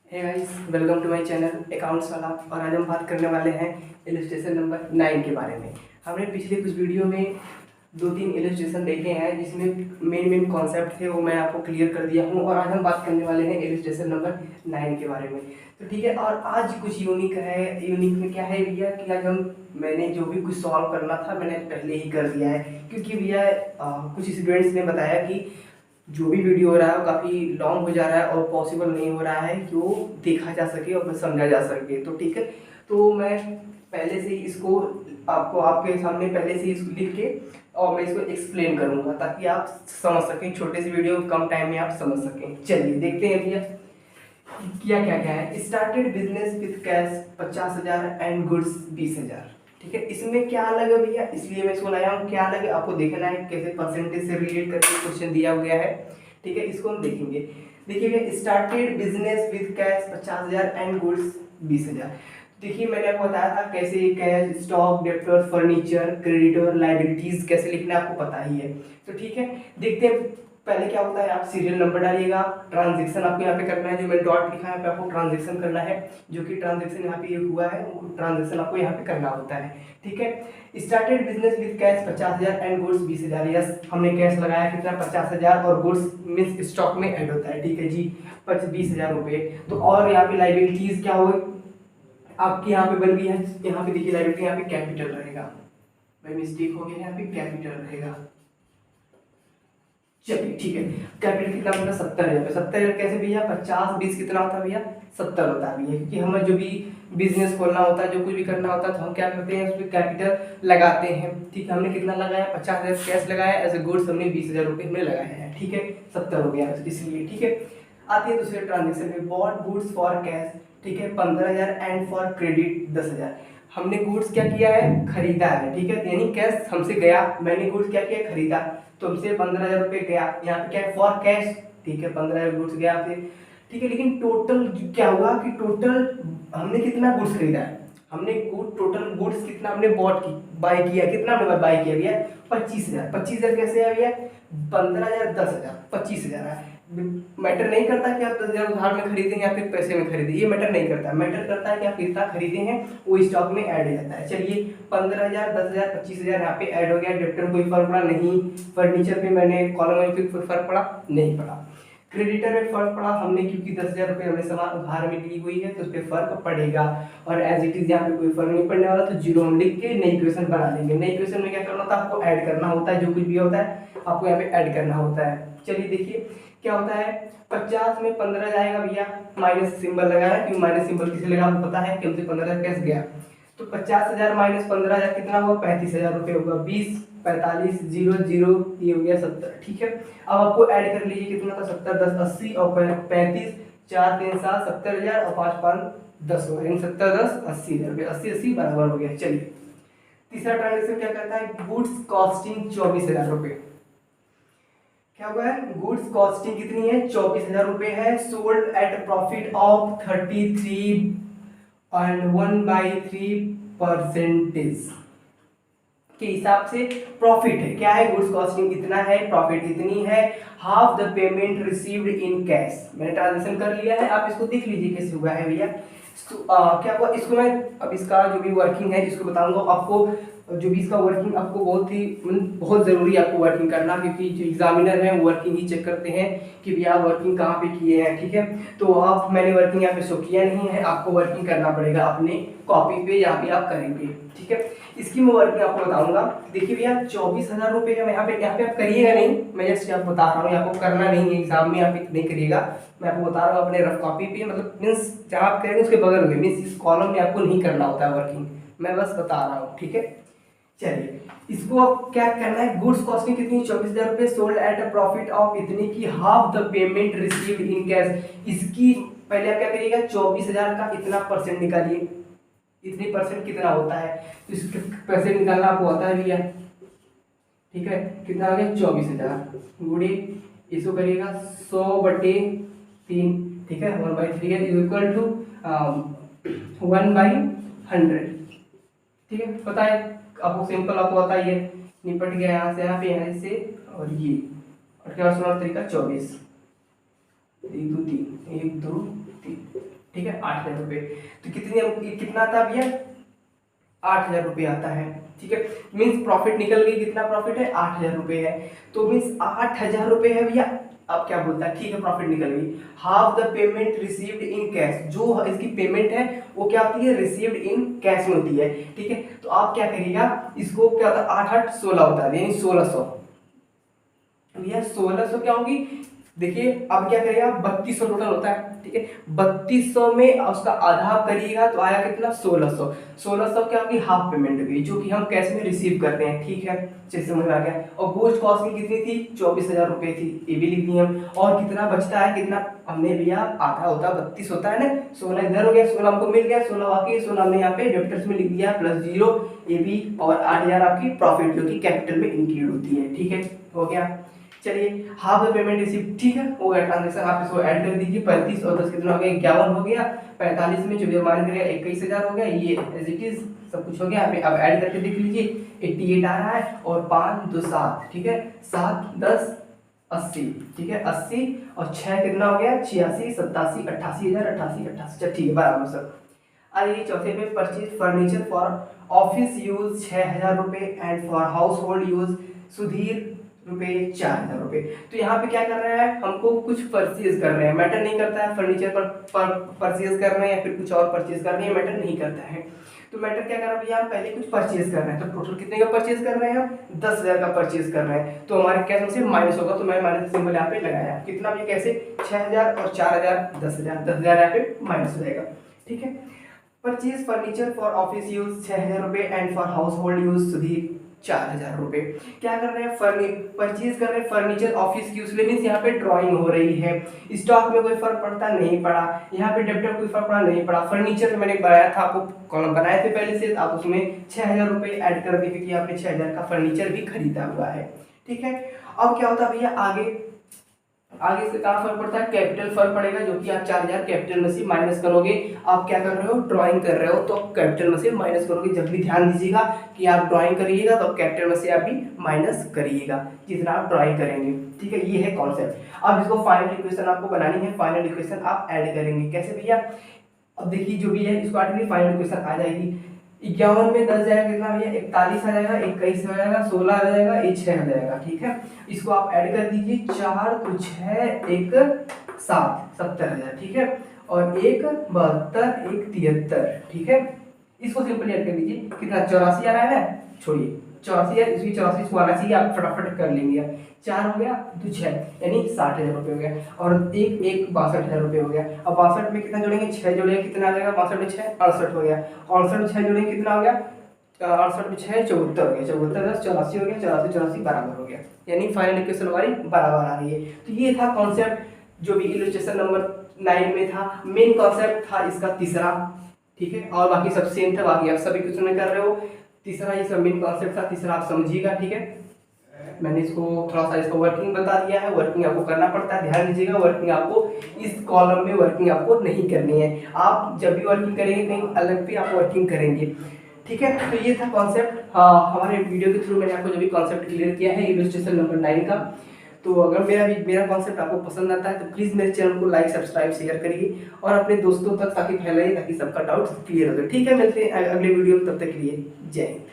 Hey guys, welcome to my channel accounts वाला। और आज हम बात करने वाले हैं इलस्ट्रेशन नंबर 9 के बारे में। हमने पिछले कुछ वीडियो में 2-3 इलस्ट्रेशन देखे हैं जिसमें मेन कॉन्सेप्ट थे वो मैं आपको क्लियर कर दिया हूँ। और आज हम बात करने वाले हैं इलस्ट्रेशन नंबर 9 के बारे में। तो ठीक है, और आज कुछ यूनिक है। यूनिक में क्या है भैया कि आज मैंने जो भी कुछ सॉल्व करना था मैंने पहले ही कर दिया है, क्योंकि भैया कुछ स्टूडेंट्स ने बताया कि जो भी वीडियो हो रहा है वो काफ़ी लॉन्ग हो जा रहा है और पॉसिबल नहीं हो रहा है कि वो देखा जा सके और समझा जा सके। तो ठीक है, तो मैं पहले से ही इसको आपको आपके सामने पहले से ही इसको लिख के और मैं इसको एक्सप्लेन करूँगा ताकि आप समझ सकें। छोटे से वीडियो कम टाइम में आप समझ सकें। चलिए देखते हैं भैया क्या क्या क्या है। Started business with cash 50,000 and goods 20,000। ठीक है, इसमें क्या अलग है भैया, इसलिए मैं इसको लाया हूँ। क्या अलग है आपको देखना है, कैसे परसेंटेज से रिलेट करके क्वेश्चन दिया गया है। ठीक है, इसको हम देखेंगे। देखिए भैया, started business with cash 50,000 and goods 20,000। देखिए मैंने आपको बताया था कैसे cash, stock, debtor, furniture, creditor, liabilities कैसे लिखना है आपको पता ही है। तो ठीक है, देखते हैं पहले क्या होता है। आप सीरियल नंबर डालिएगा, ट्रांजैक्शन आपको यहाँ पे करना है, जो मैंने डॉट लिखा है यहाँ पे आपको ट्रांजैक्शन करना है, जो कि ट्रांजैक्शन यहाँ पे ये हुआ है वो ट्रांजैक्शन आपको यहाँ पे करना होता है। ठीक है, started business with cash 50,000 and goods 20,000। Yes, हमने कैश लगाया कितना 50,000 और गुड्स मीन्स स्टॉक में ऐड होता है। ठीक है जी, 20,000 रुपये। तो और यहाँ पे लाइबिलिटीज क्या हो आपकी यहाँ पे बन गई है। यहाँ पे देखिए लाइबिलिटी यहाँ पे कैपिटल रहेगा, भाई मिस्टेक हो गया, यहाँ पे कैपिटल रहेगा। चलिए ठीक है, कैपिटल कितना होता है 70,000। 70,000 कैसे भैया, 50-20 कितना होता है भैया 70 होता है भैया, क्योंकि हमें जो भी बिजनेस खोलना होता है, जो कुछ भी करना होता है तो हम क्या करते हैं उसमें कैपिटल लगाते हैं। ठीक है, हमने कितना लगाया 50,000 कैश लगाया, एज ए गुड्स हमने 20,000 रुपये हमने लगाए हैं। ठीक है, 70 हो गया इसलिए। ठीक है, आती है दूसरे ट्रांजेक्शन में, बॉट गुड्स फॉर कैश। ठीक है, 15,000 एंड फॉर क्रेडिट 10,000। हमने गुड्स क्या किया है, खरीदा है। ठीक है, यानी कैश हमसे गया, मैंने गुड्स क्या किया, खरीदा, तो हमसे 15,000 रुपये गया। यहाँ पे क्या है, फॉर कैश। ठीक है, 15,000 गुड्स गया फिर। ठीक है, लेकिन टोटल क्या हुआ कि टोटल हमने कितना गुड्स खरीदा है, हमने टोटल गुड्स कितना हमने बॉट की बाय किया, कितना हमने बाय किया भैया 25,000। 25,000 कैसे है भैया, 15,000 10,000 25,000 है। मैटर नहीं करता कि आप 10,000 उधार में खरीदें या फिर पैसे में खरीदें, ये मैटर नहीं करता। मैटर करता है कि आप कितना खरीदे हैं वो स्टॉक में ऐड हो जाता है। चलिए 15,000 10,000 25,000 यहाँ पे ऐड हो गया। डेप्टर कोई फर्क पड़ा नहीं, फर्नीचर पे मैंने कॉलम में कोई फर्क पड़ा नहीं पड़ा। क्रेडिटर में फर्क पड़ा हमने, क्योंकि 10,000 रुपये हमने सामान उधार में ली हुई है तो उस पर फर्क पड़ेगा। और एज इट इज यहाँ पे कोई फर्क नहीं पड़ने वाला, तो जीरो हम लिख के नई इक्वेशन बना लेंगे। नई इक्वेशन में क्या करना होता है, आपको ऐड करना होता है, जो कुछ भी होता है आपको यहाँ पे ऐड करना होता है। चलिए देखिए क्या होता है, 50 में 15 जाएगा भैया, माइनस सिंबल लगाया, क्योंकि माइनस सिंबल किसे लगा आपको पता है कि हमसे 15,000 कैसे गया। तो 50,000 माइनस 15,000 कितना हुआ, 35,000 रुपये होगा। 20 45 0 0 ये हो गया 70। ठीक है, अब आपको ऐड कर लीजिए कितना था, 70 10 80 और 35 4 3 7 70,000 और 5 5 10 हो गया, 70 10 80,000 रुपये, 80 80 बराबर हो गया। चलिए तीसरा ट्रांजेक्शन क्या करता है, गुड्स कॉस्टिंग 24,000 रुपये। क्या हुआ है, गुड्स कॉस्टिंग कितनी है 24,000 रुपये है। Sold at profit of 33 and 1/3% के हिसाब से प्रॉफिट है। क्या है, गुड्स कॉस्टिंग इतना है, प्रॉफिट इतनी है। Half the payment received in cash. मैंने ट्रांजेक्शन कर लिया है, आप इसको देख लीजिए कैसे हुआ है भैया। क्या हुआ, इसको मैं अब इसका जो भी वर्किंग है इसको बताऊंगा आपको। जो भी इसका वर्किंग आपको बहुत ज़रूरी है आपको वर्किंग करना, क्योंकि जो एग्जामिनर है वो वर्किंग ही चेक करते हैं कि भैया वर्किंग कहाँ पे किए हैं। ठीक है, तो आप मैंने वर्किंग यहाँ पे शो किया नहीं है, आपको वर्किंग करना पड़ेगा अपने कॉपी पे, यहाँ पे आप करेंगे। ठीक है, इसकी मैं वर्किंग आपको बताऊंगा। देखिए भैया 24,000 रुपये है, यहाँ पे आप करिएगा नहीं, मैं जस्ट आपको बता रहा हूँ, आपको करना नहीं है एग्जाम में, यहाँ पे नहीं करिएगा। मैं आपको बता रहा हूँ अपने रफ कॉपी पे, मतलब मीन्स जहाँ आप करेंगे उसके बगल में, मीन्स इस कॉलम में आपको नहीं करना होता है वर्किंग, मैं बस बता रहा हूँ। ठीक है, चलिए इसको अब क्या करना है, गुड्स कॉस्टिंग कितनी 24,000 रुपये, sold at a profit of इतनी की, half the payment received in cash. इसकी पहले आप क्या करिएगा, 24,000 का इतना परसेंट निकालिए, इतनी परसेंट कितना होता है, तो इसके परसेंट निकालना आपको आता है भैया। ठीक है, कितना आ गया 24,000 गुणे इसको करिएगा 100/3। ठीक है, 1/3 इज इक्वल टू 1/100। ठीक है, पता है आपको, सिंपल आपको पता ही है, निपट गया यहाँ से यहाँ पे, यहाँ से और ये 18 तरीका 24 1 2 3 1 2 3 ठीक है 8,000 रुपये। तो कितना आता है भैया 8,000 रुपये आता है। ठीक है, मीन्स प्रॉफिट निकल गई, कितना प्रॉफिट है 8,000 रुपये है। तो मीन्स 8,000 रुपये है भैया। अब क्या बोलता है, ठीक है प्रॉफिट निकल गई, half the payment received in cash, जो इसकी पेमेंट है वो क्या होती है रिसीव्ड इन कैश में होती है। ठीक है, तो आप क्या करिएगा, इसको क्या होता है 8 8 16 होता है, यानी 1600 भैया। 1600 क्या होगी, देखिए अब क्या करेगा 3200 टोटल होता है। ठीक है, 3200 में उसका आधा करिएगा तो आया कितना 1600। 1600 क्या होगी हाफ पेमेंट होगी, जो कि हम कैश में रिसीव करते हैं। ठीक है, चलिए समझ में आ गया। और गोश्त कॉस्टिंग कितनी थी 24,000 रुपये थी, ये भी लिख दी हम। और कितना बचता है, कितना हमने भैया आधा होता है 32 होता है ना, 16 इधर हो गया, 16 हमको मिल गया, 16 बाकी 16 हमने यहाँ पे डेबिटर्स में लिख दिया प्लस 0 ये भी, और 8,000 आपकी प्रॉफिट जो कि कैपिटल में इंक्लूड होती है। ठीक है, हो गया। चलिए हाफ द पेमेंट रिसीव, ठीक है हो गया ट्रांजेक्शन, आप इसको ऐड कर दीजिए। 35 और 10 कितना हो गया 51 हो गया। 45 में जो भी मान करेगा 21,000 हो गया, ये एज इट इज सब कुछ हो गया। अब ऐड करके देख लीजिए 88 आ रहा है और 5 2 7, ठीक है 7 10 80, ठीक है 80 और 6 कितना हो गया 86 87 88,000 88 88, चल ठीक है बराबर सब। आइए चौथे पे purchase furniture for office use 6,000 रुपये and for house hold use Sudhir रुपये 4,000 रुपये। तो यहाँ पे क्या कर रहा है, हमको कुछ परचेज कर रहे हैं, मैटर नहीं करता है फर्नीचर पर परचेज कर रहे हैं या फिर कुछ और परचेज कर रहे हैं, मैटर नहीं करता है। तो मैटर क्या कर रहा है भैया, हम पहले कुछ परचेज कर रहे हैं। तो टोटल कितने का परचेज कर रहे हैं हम 10,000 का परचेज कर रहे हैं। तो हमारे कैश में से माइनस होगा, तो मैं माइनस सिंबल यहाँ पे लगाया। कितना भी कैसे 6,000 और 4,000 10,000, 10,000 यहाँ पे माइनस हो जाएगा। ठीक है, purchase furniture for office use 6,000 रुपये and for house hold use Sudhir 4,000 रुपये। क्या कर रहे हैं परचेज कर रहे हैं फर्नीचर ऑफिस की, उसमें मीन्स यहाँ पे ड्राइंग हो रही है। स्टॉक में कोई फर्क पड़ता नहीं पड़ा, यहाँ पे डेबिटर कोई फर्क पड़ा नहीं पड़ा। फर्नीचर मैंने बनाया था, आपको कॉलम बनाए थे पहले से, आप उसमें 6,000 रुपये ऐड कर दिए क्योंकि आपने 6,000 का फर्नीचर भी खरीदा हुआ है। ठीक है, अब क्या होता है भैया आगे इससे कहाँ फर्क पड़ता है, कैपिटल फर्क पड़ेगा, जो कि आप 4,000 कैपिटल में से माइनस करोगे। आप क्या कर रहे हो ड्राइंग कर रहे हो तो कैपिटल में से माइनस करोगे। जब भी ध्यान दीजिएगा कि आप ड्राइंग करिएगा तो कैपिटल में से आप भी माइनस करिएगा जितना आप ड्राइंग करेंगे। ठीक है, ये है कॉन्सेप्ट। अब इसको फाइनल इक्वेशन आपको बनानी है, फाइनल इक्वेशन आप ऐड करेंगे कैसे भैया। अब देखिए जो भी है इसको ऐड फाइनल इक्वेशन आ जाएगी। 51 में 10 जाएगा कितना भैया 41 आ जाएगा, 21 आ जाएगा, 16 आ जाएगा, ये 6 आ जाएगा। ठीक है, इसको आप ऐड कर दीजिए 4 तो 6 1 7 70,000। ठीक है, और 1 72 1 73। ठीक है, इसको सिंपली ऐड कर दीजिए, कितना 84 आ रहा है ना, छोड़िए 84 है, इसकी 84 को आना चाहिए, आप फटाफट कर लेंगे। 4 हो गया तो 6 यानी 60,000 रुपये हो गया, और 1 1 62,000 रुपये हो गया। अब 62 में कितना जोड़ेंगे 6 जोड़ेंगे, कितना आ जाएगा 62 में 6 68 हो गया, 68 में 6 जोड़ेंगे कितना हो गया 68 में 6 74 हो गया, 74 10 84 हो गया, 84 84 बराबर हो गया, यानी फाइनल इक्वेशन हमारी बराबर आ रही है। तो ये था कॉन्सेप्ट जो भी इलस्ट्रेशन नंबर 9 में था, मेन कॉन्सेप्ट था इसका तीसरा। ठीक है, और बाकी सब सेम था, बाकी आप सभी क्वेश्चन में कर रहे हो। तीसरा ये सब मेन कॉन्सेप्ट था, तीसरा आप समझिएगा। ठीक है, मैंने इसको थोड़ा सा इसको वर्किंग बता दिया है, वर्किंग आपको करना पड़ता है, ध्यान दीजिएगा। वर्किंग आपको इस कॉलम में वर्किंग आपको नहीं करनी है, आप जब भी वर्किंग करेंगे कहीं अलग पे आप वर्किंग करेंगे। ठीक है, तो ये था कॉन्सेप्ट। हाँ, हमारे वीडियो के थ्रू मैंने आपको जो भी कॉन्सेप्ट क्लियर किया है इलस्ट्रेशन नंबर 9 का। तो अगर मेरा कॉन्सेप्ट आपको पसंद आता है तो प्लीज़ मेरे चैनल को लाइक सब्सक्राइब शेयर करिए और अपने दोस्तों तक ताकि फैलाइए, ताकि सबका डाउट क्लियर हो जाए। ठीक है, मिलते हैं अगले वीडियो में, तब तक के लिए जय हिंद।